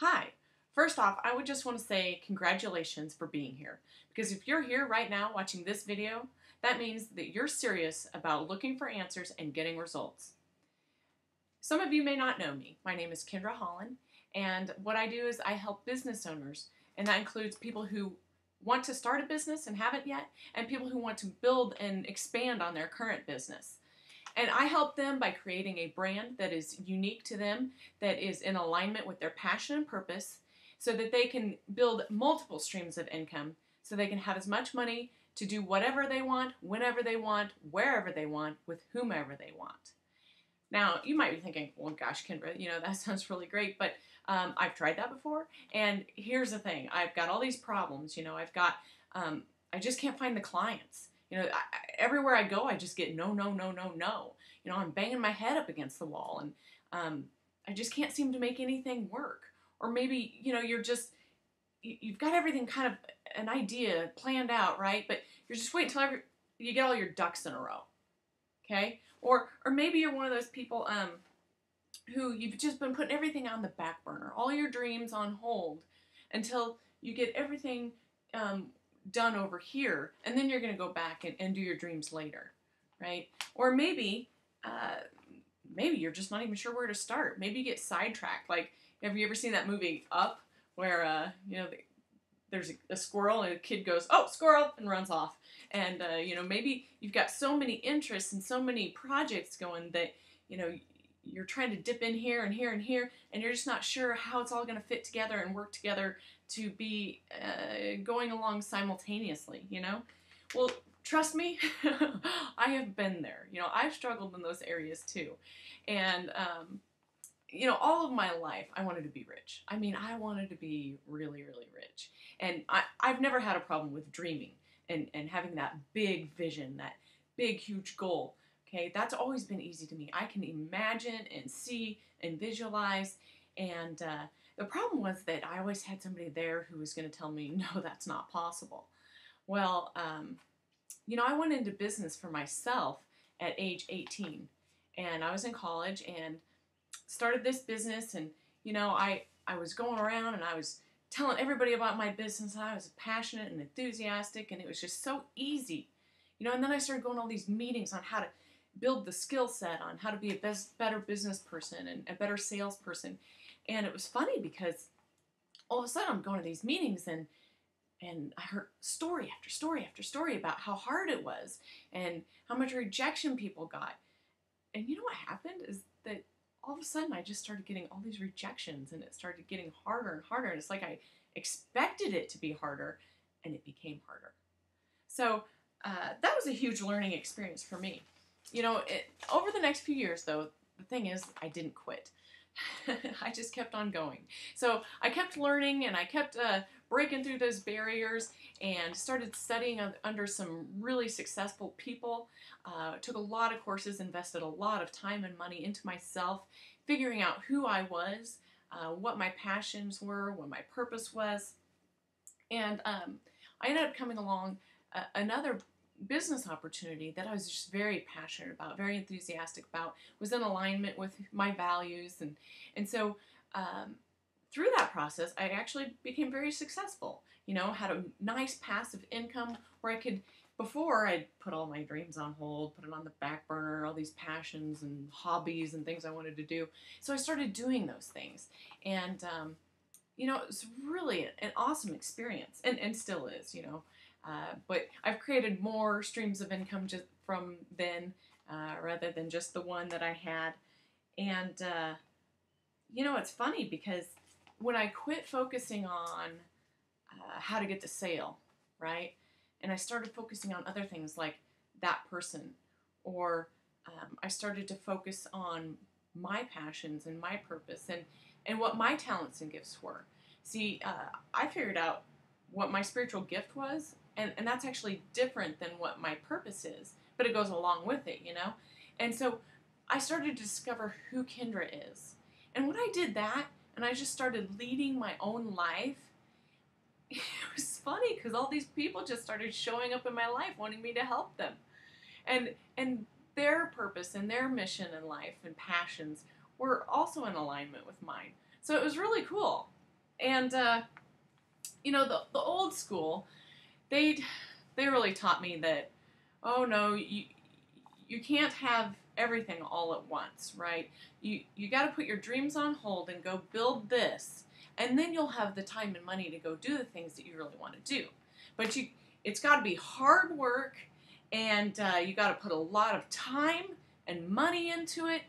Hi. First off, I would just want to say congratulations for being here. Because if you're here right now watching this video, that means that you're serious about looking for answers and getting results. Some of you may not know me. My name is Kendra Holland, and what I do is I help business owners, and that includes people who want to start a business and haven't yet, and people who want to build and expand on their current business. And I help them by creating a brand that is unique to them, that is in alignment with their passion and purpose, so that they can build multiple streams of income, so they can have as much money to do whatever they want, whenever they want, wherever they want, with whomever they want. Now, you might be thinking, well, gosh, Kendra, that sounds really great, but I've tried that before, and here's the thing. I've got all these problems, I just can't find the clients. Everywhere I go, I just get no, no, no, no, no. I'm banging my head up against the wall, and I just can't seem to make anything work. Or maybe, you've got everything kind of an idea planned out, right? But you're just waiting until you get all your ducks in a row, okay? Or maybe you're one of those people who you've just been putting everything on the back burner, all your dreams on hold until you get everything done over here, and then you're going to go back and do your dreams later, right? Or maybe you're just not even sure where to start. Maybe you get sidetracked. Like, have you ever seen that movie Up, where there's a squirrel and a kid goes, "Oh, squirrel," and runs off. And maybe you've got so many interests and so many projects going that you're trying to dip in here and here and here, and you're just not sure how it's all going to fit together and work together to be going along simultaneously, Well, trust me, I have been there. I've struggled in those areas too. And, all of my life, I wanted to be rich. I mean, I wanted to be really, really rich. And I've never had a problem with dreaming and having that big vision, that big, huge goal. Okay, that's always been easy to me. I can imagine and see and visualize. And the problem was that I always had somebody there who was going to tell me, no, that's not possible. Well, I went into business for myself at age 18. And I was in college and started this business. And, I was going around and I was telling everybody about my business. And I was passionate and enthusiastic. And it was just so easy. And then I started going to all these meetings on how to build the skill set, on how to be a better business person and a better salesperson. And it was funny because all of a sudden I'm going to these meetings and I heard story after story after story about how hard it was and how much rejection people got. And you know what happened is that all of a sudden I just started getting all these rejections, and it started getting harder and harder. And it's like I expected it to be harder, and it became harder. So that was a huge learning experience for me. Over the next few years, though, the thing is, I didn't quit. I just kept on going. So I kept learning, and I kept breaking through those barriers and started studying under some really successful people. Took a lot of courses, invested a lot of time and money into myself, figuring out who I was, what my passions were, what my purpose was. And I ended up coming along another business opportunity that I was just very passionate about, very enthusiastic about, was in alignment with my values. And so through that process, I actually became very successful, had a nice passive income where I could, before I'd put all my dreams on hold, put it on the back burner, all these passions and hobbies and things I wanted to do. So I started doing those things. And, it was really an awesome experience, and still is, but I've created more streams of income just from then, rather than just the one that I had. And, it's funny because when I quit focusing on how to get the sale, right, and I started focusing on other things like that person, or I started to focus on my passions and my purpose and what my talents and gifts were. See, I figured out what my spiritual gift was, and that's actually different than what my purpose is, but it goes along with it, And so I started to discover who Kendra is. And when I did that, and I just started leading my own life, it was funny because all these people just started showing up in my life wanting me to help them. And their purpose and their mission in life and passions were also in alignment with mine. So it was really cool. And you know, the old school, they really taught me that, oh no, you can't have everything all at once, right? You got to put your dreams on hold and go build this, and then you'll have the time and money to go do the things that you really want to do. But it's got to be hard work, and you got to put a lot of time and money into it,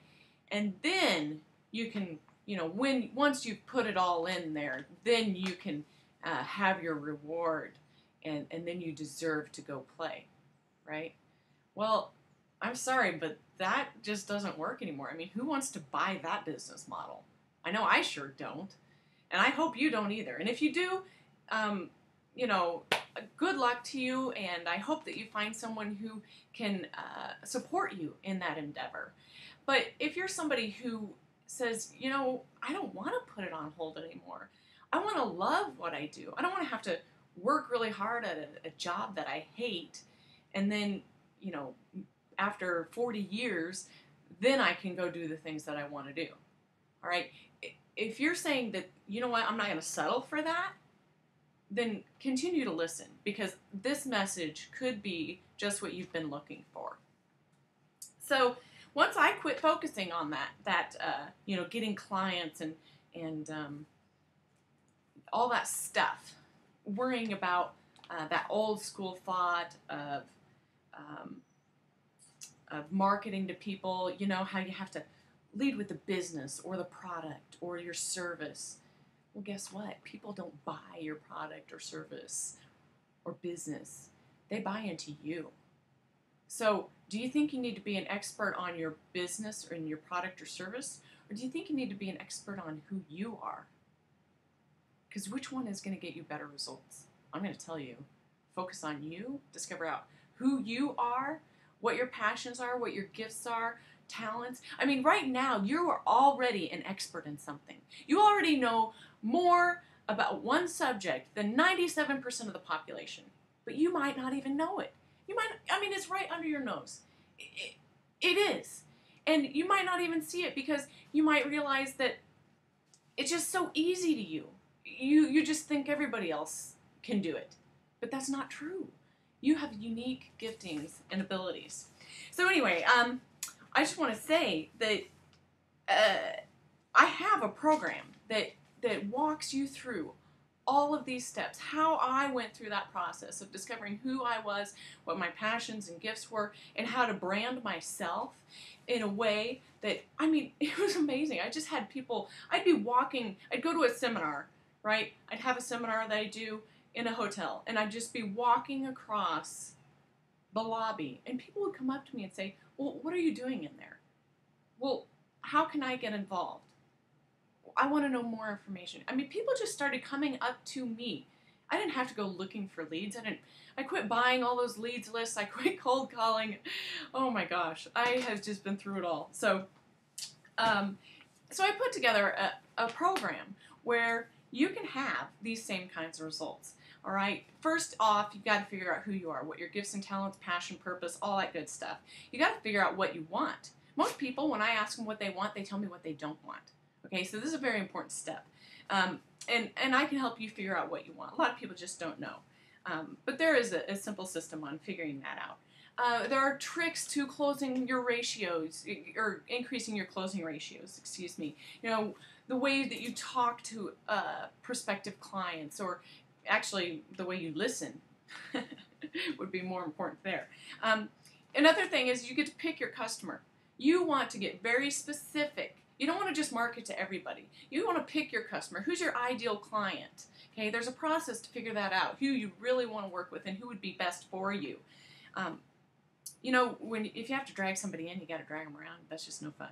and then you can, you know, once you've put it all in there, then you can have your reward, and then you deserve to go play, right? Well, I'm sorry, but that just doesn't work anymore. I mean, who wants to buy that business model? I know I sure don't, and I hope you don't either. And if you do, you know, good luck to you, and I hope that you find someone who can support you in that endeavor. But if you're somebody who says, you know, I don't want to put it on hold anymore. I want to love what I do. I don't want to have to work really hard at a job that I hate, and then, you know, after 40 years, then I can go do the things that I want to do. All right? If you're saying that, you know what, I'm not going to settle for that, then continue to listen, because this message could be just what you've been looking for. So once I quit focusing on that you know, getting clients and all that stuff, worrying about that old school thought of marketing to people, you know, how you have to lead with the business or the product or your service. Well, guess what? People don't buy your product or service or business. They buy into you. So do you think you need to be an expert on your business or in your product or service? Or do you think you need to be an expert on who you are? Because which one is going to get you better results? I'm going to tell you. Focus on you. Discover out who you are, what your passions are, what your gifts are, talents. I mean, right now, you are already an expert in something. You already know more about one subject than 97% of the population. But you might not even know it. You might, I mean, it's right under your nose. It is. And you might not even see it, because you might realize that it's just so easy to you. You just think everybody else can do it. But that's not true. You have unique giftings and abilities. So anyway, I just want to say that I have a program that walks you through all of these steps, how I went through that process of discovering who I was, what my passions and gifts were, and how to brand myself in a way that, I mean, it was amazing. I just had people, I'd be walking, I'd go to a seminar, right? I'd have a seminar that I do in a hotel, and I'd just be walking across the lobby, and people would come up to me and say, well, what are you doing in there? Well, how can I get involved? I want to know more information. I mean, people just started coming up to me. I didn't have to go looking for leads. I quit buying all those leads lists. I quit cold calling. Oh my gosh, I have just been through it all. So I put together a program where you can have these same kinds of results. All right. First off, you've got to figure out who you are, what your gifts and talents, passion, purpose, all that good stuff. You got to figure out what you want. Most people, when I ask them what they want, they tell me what they don't want. Okay, so this is a very important step. And I can help you figure out what you want. A lot of people just don't know. But there is a simple system on figuring that out. There are tricks to closing your ratios, or increasing your closing ratios, excuse me. You know, the way that you talk to prospective clients, or actually the way you listen would be more important there. Another thing is you get to pick your customer. You want to get very specific. You don't want to just market to everybody. You want to pick your customer. Who's your ideal client? Okay, there's a process to figure that out, who you really want to work with and who would be best for you. You know, if you have to drag somebody in, you got to drag them around. That's just no fun.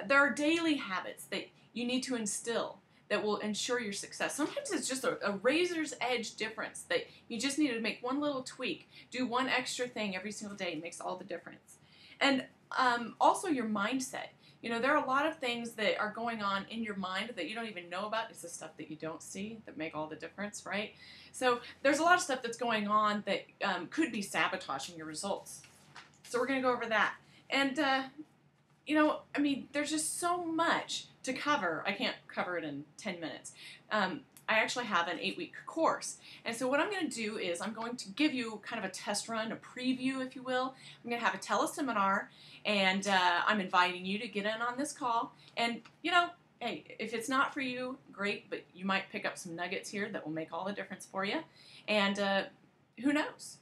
There are daily habits that you need to instill that will ensure your success. Sometimes it's just a razor's edge difference that you just need to make one little tweak, do one extra thing every single day. It makes all the difference. And also your mindset. You know, there are a lot of things that are going on in your mind that you don't even know about. It's the stuff that you don't see that make all the difference, right? So there's a lot of stuff that's going on that could be sabotaging your results. So we're going to go over that. And I mean, there's just so much to cover. I can't cover it in 10 minutes. I actually have an 8-week course. And so what I'm going to do is I'm going to give you kind of a test run, a preview, if you will. I'm going to have a teleseminar, and I'm inviting you to get in on this call. And, hey, if it's not for you, great, but you might pick up some nuggets here that will make all the difference for you. And who knows?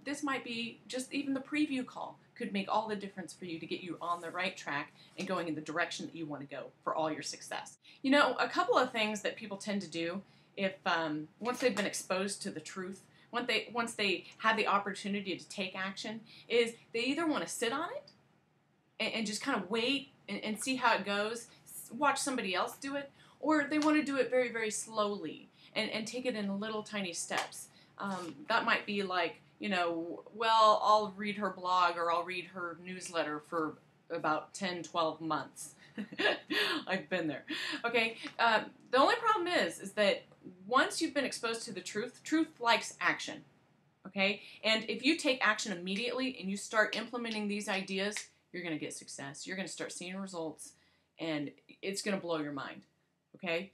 This might be just even the preview call could make all the difference for you to get you on the right track and going in the direction that you want to go for all your success. A couple of things that people tend to do if once they've been exposed to the truth, once they have the opportunity to take action, is they either want to sit on it and just kind of wait and see how it goes, watch somebody else do it, or they want to do it very, very slowly and take it in little tiny steps. That might be like, well, I'll read her blog or I'll read her newsletter for about 10, 12 months. I've been there. Okay, the only problem is that once you've been exposed to the truth likes action. Okay, and if you take action immediately and you start implementing these ideas, you're going to get success. You're going to start seeing results, and it's going to blow your mind. Okay,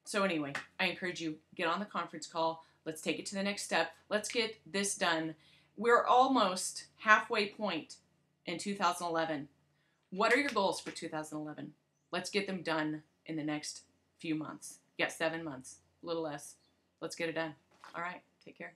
so anyway, I encourage you, get on the conference call. Let's take it to the next step. Let's get this done. We're almost halfway point in 2011. What are your goals for 2011? Let's get them done in the next few months. Yeah, 7 months, a little less. Let's get it done. All right, take care.